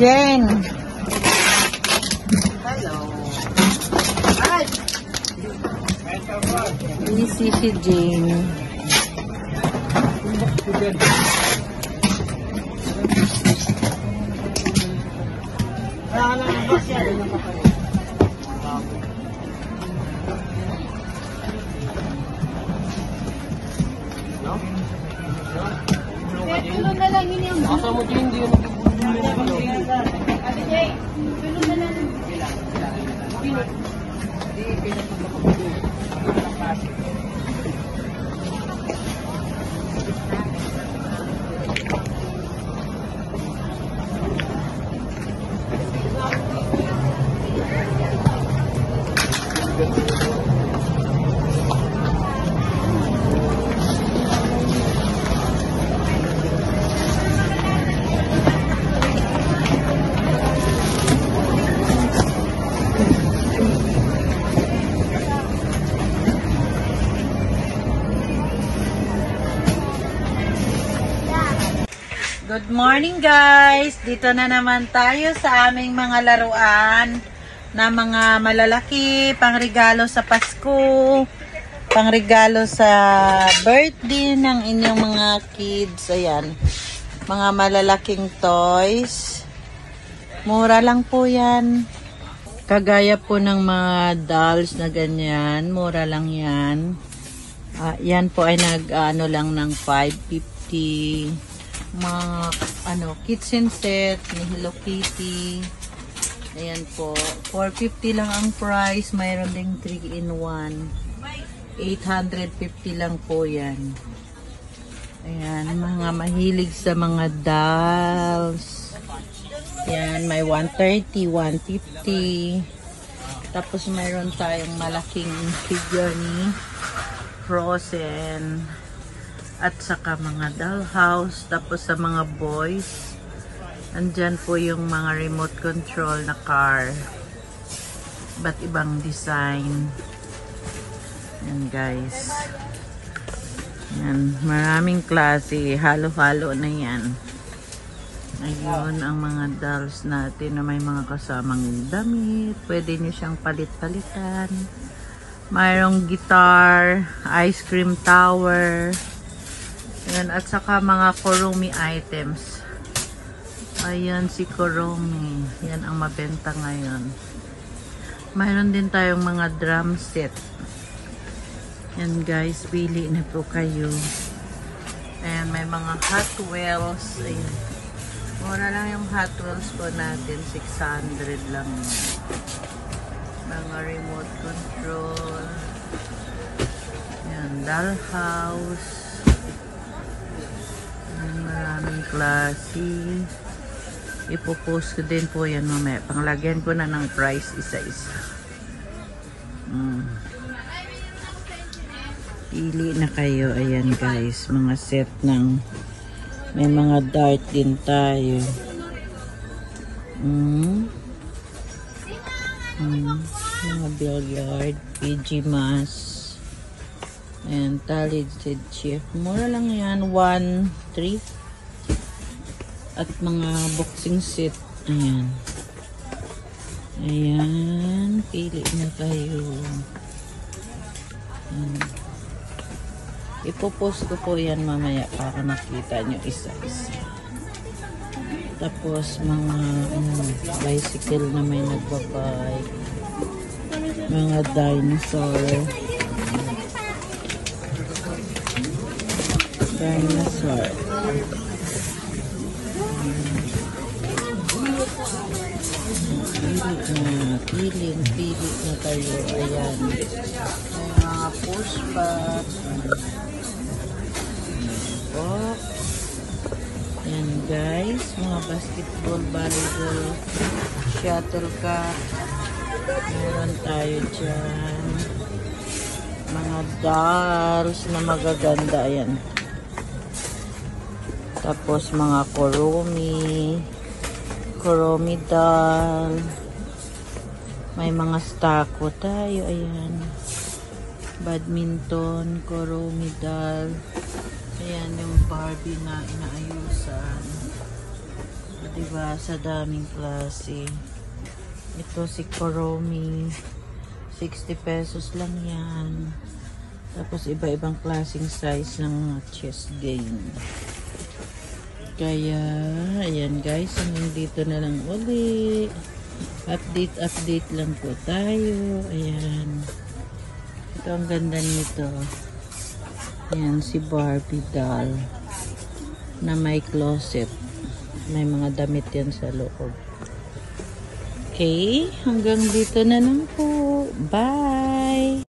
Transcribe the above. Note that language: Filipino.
Jane. Hello. Easy si Jane. Tulong na lang yun yung Asa mo din hindi yung Ate Jay, tulong na lang. Good morning guys! Dito na naman tayo sa aming mga laruan na mga malalaki, pangregalo sa Pasko, pangregalo sa birthday ng inyong mga kids. Ayan, mga malalaking toys. Mura lang po yan. Kagaya po ng mga dolls na ganyan, mura lang yan. Yan po ay nag-ano lang ng 550. Mga kitchen set ni Hello Kitty. Ayan po, 450 lang ang price. Mayroon ding 3-in-1, 850 lang po yan. Ayan, mga mahilig sa mga dolls. Ayan, may 130, 150. Tapos mayroon tayong malaking figure ni Frozen. At saka mga dollhouse. Tapos sa mga boys, andyan po yung mga remote control na car. Ba't ibang design. Yan guys. Yan, maraming klase. Halo-halo na yan. Ayun ang mga dolls natin na may mga kasamang damit. Pwede nyo siyang palit-palitan. Mayroong guitar, ice cream tower. Ayan, at saka mga Kurumi items. Ayan si Kurumi. Yan ang mabenta ngayon. Mayroon din tayong mga drum set. Yan guys, pili na po kayo. Ayan, may mga Hot Wheels. Ayan. Mura lang yung Hot Wheels po natin. 600 lang. Mga remote control. Ayan, dollhouse. Maraming klase. Ipopost ko din po yan mamaya. Panglagyan ko na ng price isa-isa. Pili na kayo. Ayan guys. Mga set ng may mga dart din tayo. Mga billiard. PG mask. Ayan, talented chef. Mura lang yan. 1-3. At mga boxing set. Ayan. Ayan. Pili na kayo. Ayan. Ipopost ko po yan mamaya para makita nyo isa-isa. Tapos mga bicycle na may nagbabike. Mga dinosaur. Dinosaur. Pili na tayo. Ayan. Mga pushback. Box. Ayan guys. Mga basketball, volleyball, shuttlecock. Meron tayo dyan. Mga dolls na magaganda. Ayan. Tapos mga Kurumi doll. May mga stako tayo. Ayan. Badminton, Kurumi doll. Ayan yung Barbie na inaayusan. Diba? Sa daming klase. Ito si Kuromi. 60 pesos lang yan. Tapos iba-ibang klaseng size ng chest game. Kaya, ayan guys, hanggang dito na lang uli. Update lang po tayo. Ayan. Ito ang ganda nito. Ayan, si Barbie doll na may closet. May mga damit yan sa loob. Okay, hanggang dito na lang po. Bye!